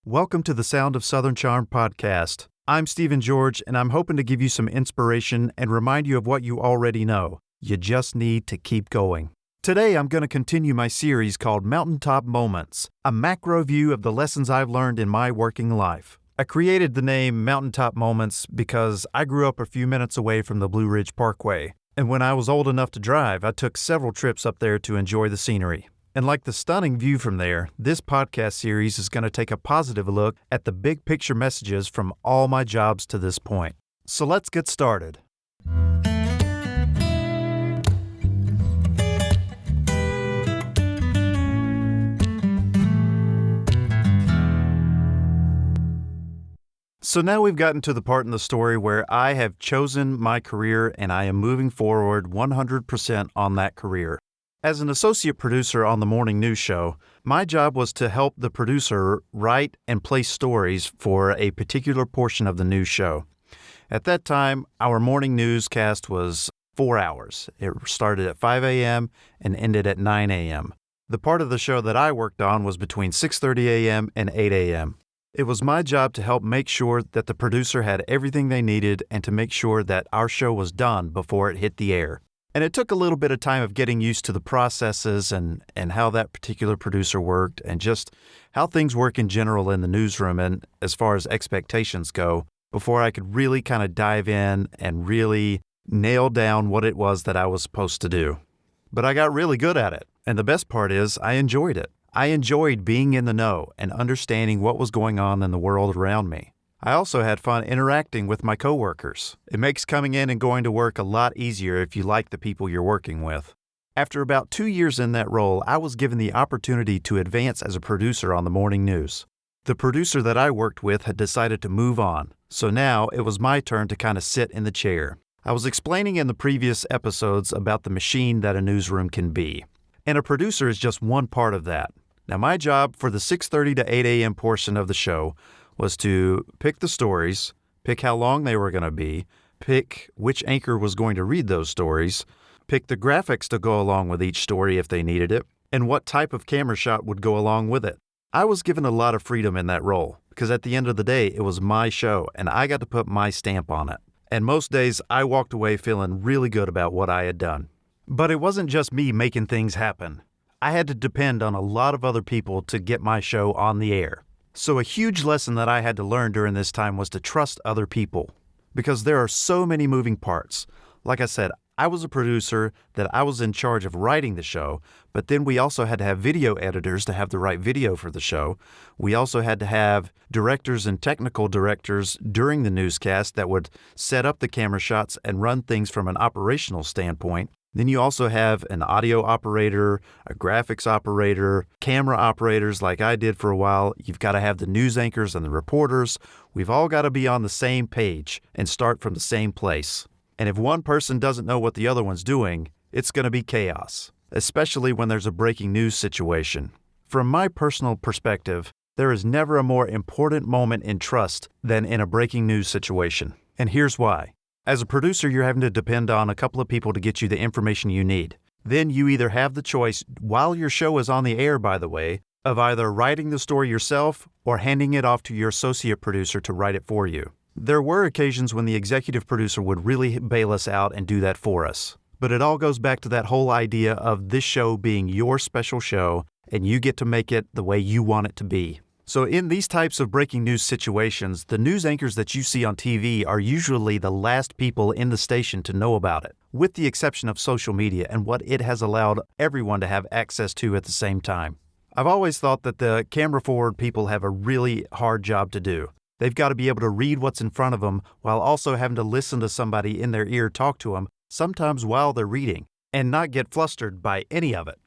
Welcome to the Sound of Southern Charm podcast. I'm Stephen George, and I'm hoping to give you some inspiration and remind you of what you already know. You just need to keep going. Today, I'm going to continue my series called Mountaintop Moments, a macro view of the lessons I've learned in my working life. I created the name Mountaintop Moments because I grew up a few minutes away from the Blue Ridge Parkway, and when I was old enough to drive, I took several trips up there to enjoy the scenery. And like the stunning view from there, this podcast series is going to take a positive look at the big picture messages from all my jobs to this point. So let's get started. So now we've gotten to the part in the story where I have chosen my career and I am moving forward 100% on that career. As an associate producer on the morning news show, my job was to help the producer write and place stories for a particular portion of the news show. At that time, our morning newscast was 4 hours. It started at 5 a.m. and ended at 9 a.m. The part of the show that I worked on was between 6:30 a.m. and 8 a.m. It was my job to help make sure that the producer had everything they needed and to make sure that our show was done before it hit the air. And it took a little bit of time of getting used to the processes and how that particular producer worked and just how things work in general in the newsroom and as far as expectations go before I could really kind of dive in and really nail down what it was that I was supposed to do. But I got really good at it. And the best part is I enjoyed it. I enjoyed being in the know and understanding what was going on in the world around me. I also had fun interacting with my coworkers. It makes coming in and going to work a lot easier if you like the people you're working with. After about 2 years in that role, I was given the opportunity to advance as a producer on the morning news. The producer that I worked with had decided to move on, so now it was my turn to kind of sit in the chair. I was explaining in the previous episodes about the machine that a newsroom can be, and a producer is just one part of that. Now my job for the 6:30 to 8 a.m. portion of the show was to pick the stories, pick how long they were going to be, pick which anchor was going to read those stories, pick the graphics to go along with each story if they needed it, and what type of camera shot would go along with it. I was given a lot of freedom in that role because at the end of the day, it was my show and I got to put my stamp on it. And most days I walked away feeling really good about what I had done. But it wasn't just me making things happen. I had to depend on a lot of other people to get my show on the air. So a huge lesson that I had to learn during this time was to trust other people because there are so many moving parts. Like I said, I was a producer that I was in charge of writing the show, but then we also had to have video editors to have the right video for the show. We also had to have directors and technical directors during the newscast that would set up the camera shots and run things from an operational standpoint. Then you also have an audio operator, a graphics operator, camera operators like I did for a while. You've got to have the news anchors and the reporters. We've all got to be on the same page and start from the same place. And if one person doesn't know what the other one's doing, it's going to be chaos, especially when there's a breaking news situation. From my personal perspective, there is never a more important moment in trust than in a breaking news situation. And here's why. As a producer, you're having to depend on a couple of people to get you the information you need. Then you either have the choice, while your show is on the air, by the way, of either writing the story yourself or handing it off to your associate producer to write it for you. There were occasions when the executive producer would really bail us out and do that for us. But it all goes back to that whole idea of this show being your special show and you get to make it the way you want it to be. So in these types of breaking news situations, the news anchors that you see on TV are usually the last people in the station to know about it, with the exception of social media and what it has allowed everyone to have access to at the same time. I've always thought that the camera forward people have a really hard job to do. They've got to be able to read what's in front of them while also having to listen to somebody in their ear talk to them, sometimes while they're reading, and not get flustered by any of it.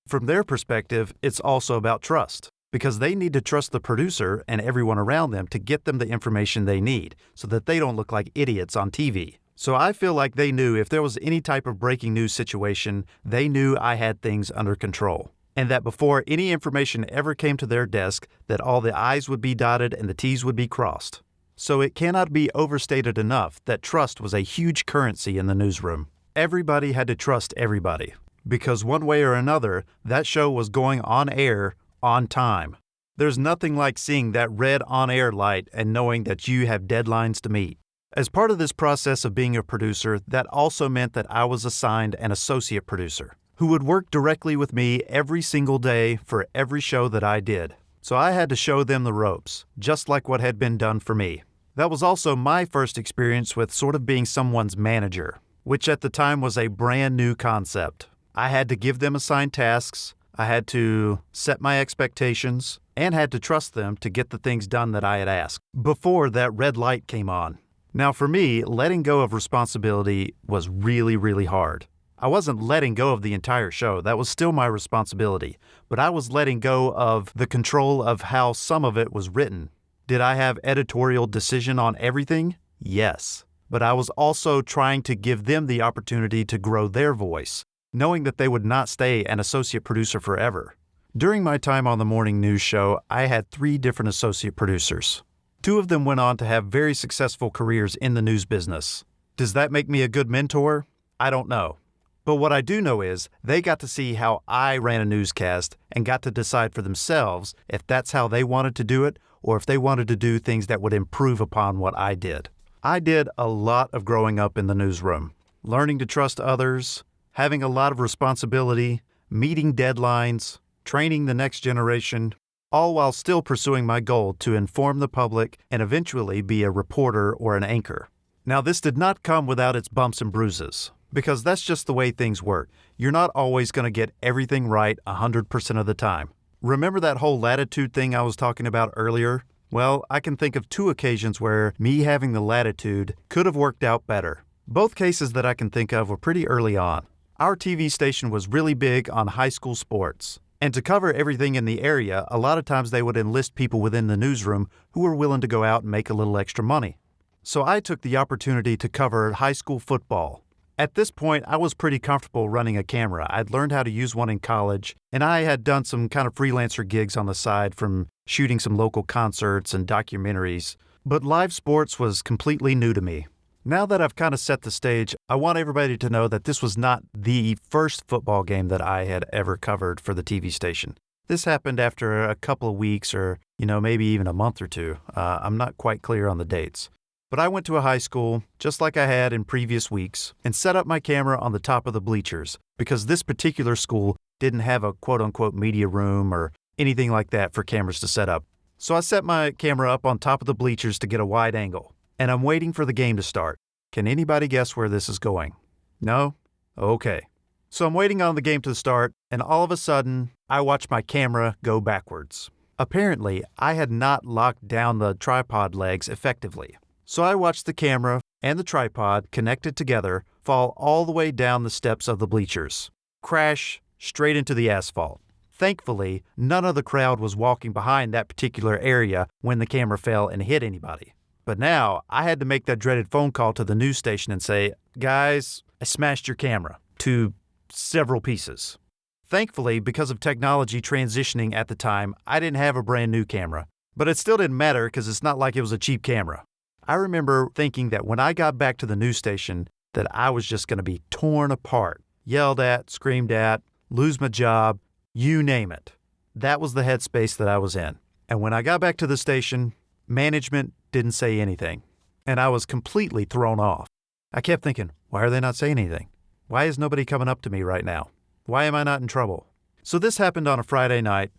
From their perspective, it's also about trust, because they need to trust the producer and everyone around them to get them the information they need so that they don't look like idiots on TV. So I feel like they knew if there was any type of breaking news situation, they knew I had things under control. And that before any information ever came to their desk, that all the I's would be dotted and the T's would be crossed. So it cannot be overstated enough that trust was a huge currency in the newsroom. Everybody had to trust everybody, because one way or another, that show was going on air on time. There's nothing like seeing that red on-air light and knowing that you have deadlines to meet. As part of this process of being a producer, that also meant that I was assigned an associate producer who would work directly with me every single day for every show that I did. So I had to show them the ropes, just like what had been done for me. That was also my first experience with sort of being someone's manager, which at the time was a brand new concept. I had to give them assigned tasks, I had to set my expectations, and had to trust them to get the things done that I had asked before that red light came on. Now for me, letting go of responsibility was really, really hard. I wasn't letting go of the entire show. That was still my responsibility. But I was letting go of the control of how some of it was written. Did I have editorial decision on everything? Yes. But I was also trying to give them the opportunity to grow their voice, knowing that they would not stay an associate producer forever. During my time on the morning news show, I had 3 different associate producers. 2 of them went on to have very successful careers in the news business. Does that make me a good mentor? I don't know. But what I do know is they got to see how I ran a newscast and got to decide for themselves if that's how they wanted to do it or if they wanted to do things that would improve upon what I did. I did a lot of growing up in the newsroom, learning to trust others, having a lot of responsibility, meeting deadlines, training the next generation, all while still pursuing my goal to inform the public and eventually be a reporter or an anchor. Now, this did not come without its bumps and bruises, because that's just the way things work. You're not always going to get everything right 100% of the time. Remember that whole latitude thing I was talking about earlier? Well, I can think of 2 occasions where me having the latitude could have worked out better. Both cases that I can think of were pretty early on. Our TV station was really big on high school sports. And to cover everything in the area, a lot of times they would enlist people within the newsroom who were willing to go out and make a little extra money. So I took the opportunity to cover high school football. At this point, I was pretty comfortable running a camera. I'd learned how to use one in college, and I had done some kind of freelancer gigs on the side from shooting some local concerts and documentaries. But live sports was completely new to me. Now that I've kind of set the stage, I want everybody to know that this was not the first football game that I had ever covered for the TV station. This happened after a couple of weeks or, maybe even a month or 2. I'm not quite clear on the dates. But I went to a high school, just like I had in previous weeks, and set up my camera on the top of the bleachers because this particular school didn't have a quote-unquote media room or anything like that for cameras to set up. So I set my camera up on top of the bleachers to get a wide angle. And I'm waiting for the game to start. Can anybody guess where this is going? No? Okay. So I'm waiting on the game to start, and all of a sudden, I watch my camera go backwards. Apparently, I had not locked down the tripod legs effectively. So I watched the camera and the tripod connected together fall all the way down the steps of the bleachers, crash straight into the asphalt. Thankfully, none of the crowd was walking behind that particular area when the camera fell and hit anybody. But now, I had to make that dreaded phone call to the news station and say, guys, I smashed your camera to several pieces. Thankfully, because of technology transitioning at the time, I didn't have a brand new camera. But it still didn't matter because it's not like it was a cheap camera. I remember thinking that when I got back to the news station, that I was just going to be torn apart, yelled at, screamed at, lose my job, you name it. That was the headspace that I was in. And when I got back to the station, management didn't say anything, and I was completely thrown off. I kept thinking, why are they not saying anything? Why is nobody coming up to me right now? Why am I not in trouble? So this happened on a Friday night.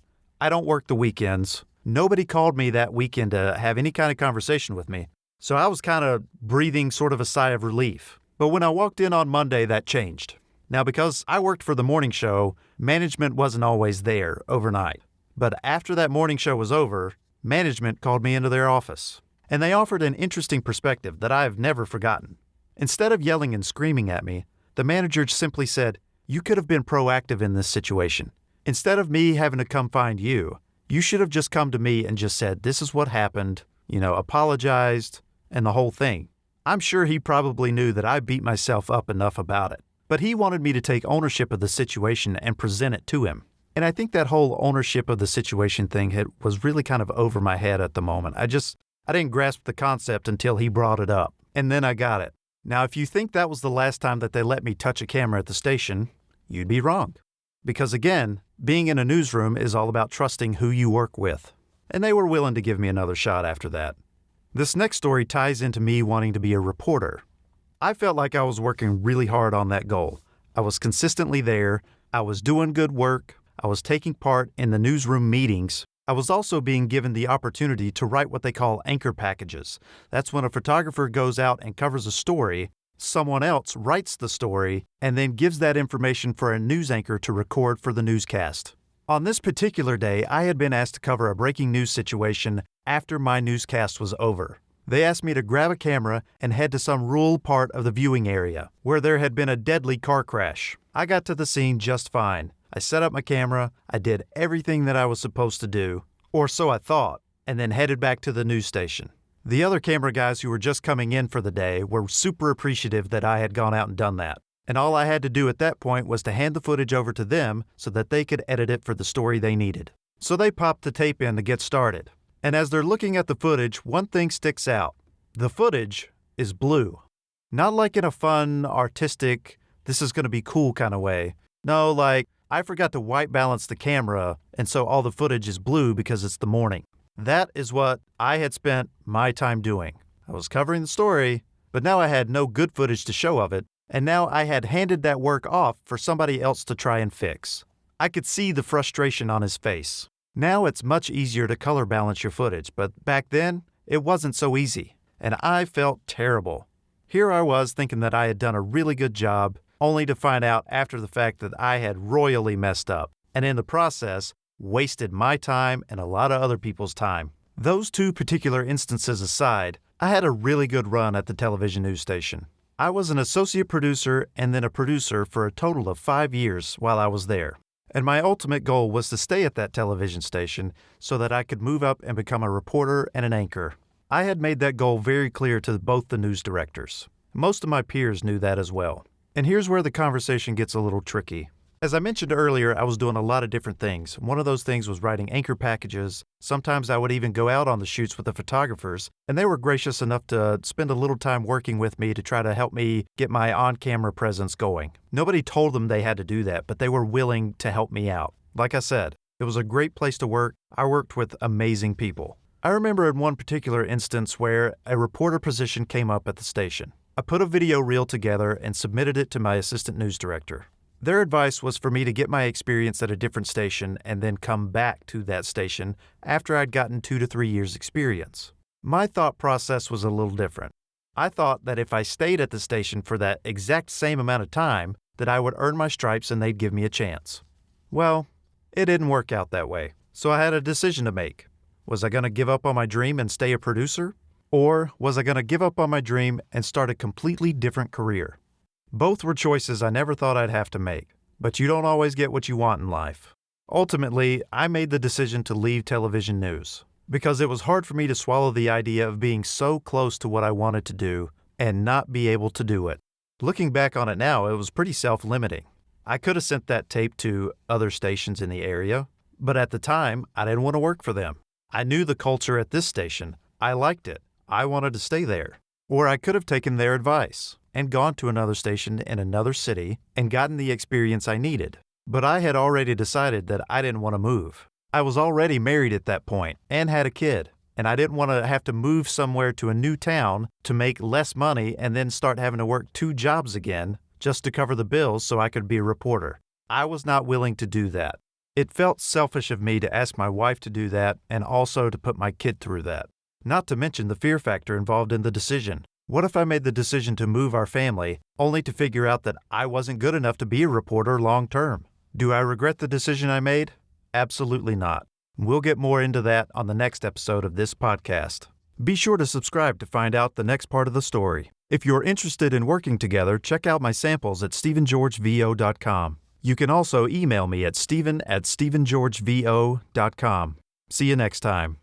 I don't work the weekends. Nobody called me that weekend to have any kind of conversation with me. So I was kind of breathing sort of a sigh of relief. But when I walked in on Monday, that changed. Now, because I worked for the morning show, management wasn't always there overnight. But after that morning show was over, management called me into their office. And they offered an interesting perspective that I've never forgotten. Instead of yelling and screaming at me, the manager simply said, you could have been proactive in this situation. Instead of me having to come find you, you should have just come to me and just said, this is what happened, apologized, and the whole thing. I'm sure he probably knew that I beat myself up enough about it. But he wanted me to take ownership of the situation and present it to him. And I think that whole ownership of the situation thing was really kind of over my head at the moment. I didn't grasp the concept until he brought it up. And then I got it. Now, if you think that was the last time that they let me touch a camera at the station, you'd be wrong. Because again, being in a newsroom is all about trusting who you work with. and they were willing to give me another shot after that. This next story ties into me wanting to be a reporter. I felt like I was working really hard on that goal. I was consistently there, I was doing good work, I was taking part in the newsroom meetings. I was also being given the opportunity to write what they call anchor packages. That's when a photographer goes out and covers a story, someone else writes the story, and then gives that information for a news anchor to record for the newscast. On this particular day, I had been asked to cover a breaking news situation after my newscast was over. They asked me to grab a camera and head to some rural part of the viewing area where there had been a deadly car crash. I got to the scene just fine. I set up my camera, I did everything that I was supposed to do, or so I thought, and then headed back to the news station. The other camera guys who were just coming in for the day were super appreciative that I had gone out and done that. And all I had to do at that point was to hand the footage over to them so that they could edit it for the story they needed. So they popped the tape in to get started. And as they're looking at the footage, one thing sticks out. The footage is blue. Not like in a fun, artistic, this is going to be cool kind of way. No, like, I forgot to white balance the camera, and so all the footage is blue because it's the morning. That is what I had spent my time doing. I was covering the story, but now I had no good footage to show of it, and now I had handed that work off for somebody else to try and fix. I could see the frustration on his face. Now it's much easier to color balance your footage, but back then, it wasn't so easy, and I felt terrible. Here I was thinking that I had done a really good job, only to find out after the fact that I had royally messed up, and in the process, wasted my time and a lot of other people's time. Those two particular instances aside, I had a really good run at the television news station. I was an associate producer and then a producer for a total of 5 years while I was there. And my ultimate goal was to stay at that television station so that I could move up and become a reporter and an anchor. I had made that goal very clear to both the news directors. Most of my peers knew that as well. And here's where the conversation gets a little tricky. As I mentioned earlier, I was doing a lot of different things. One of those things was writing anchor packages. Sometimes I would even go out on the shoots with the photographers, and they were gracious enough to spend a little time working with me to try to help me get my on-camera presence going. Nobody told them they had to do that, but they were willing to help me out. Like I said, it was a great place to work. I worked with amazing people. I remember in one particular instance where a reporter position came up at the station. I put a video reel together and submitted it to my assistant news director. Their advice was for me to get my experience at a different station and then come back to that station after I'd gotten 2 to 3 years experience. My thought process was a little different. I thought that if I stayed at the station for that exact same amount of time, that I would earn my stripes and they'd give me a chance. Well, it didn't work out that way, so I had a decision to make. Was I going to give up on my dream and stay a producer? Or was I going to give up on my dream and start a completely different career? Both were choices I never thought I'd have to make, but you don't always get what you want in life. Ultimately, I made the decision to leave television news because it was hard for me to swallow the idea of being so close to what I wanted to do and not be able to do it. Looking back on it now, it was pretty self-limiting. I could have sent that tape to other stations in the area, but at the time, I didn't want to work for them. I knew the culture at this station. I liked it. I wanted to stay there. Or I could have taken their advice and gone to another station in another city and gotten the experience I needed. But I had already decided that I didn't want to move. I was already married at that point and had a kid, and I didn't want to have to move somewhere to a new town to make less money and then start having to work 2 jobs again just to cover the bills so I could be a reporter. I was not willing to do that. It felt selfish of me to ask my wife to do that and also to put my kid through that. Not to mention the fear factor involved in the decision. What if I made the decision to move our family, only to figure out that I wasn't good enough to be a reporter long term? Do I regret the decision I made? Absolutely not. We'll get more into that on the next episode of this podcast. Be sure to subscribe to find out the next part of the story. If you're interested in working together, check out my samples at StephenGeorgeVO.com. You can also email me at Stephen@StephenGeorgeVO.com. See you next time.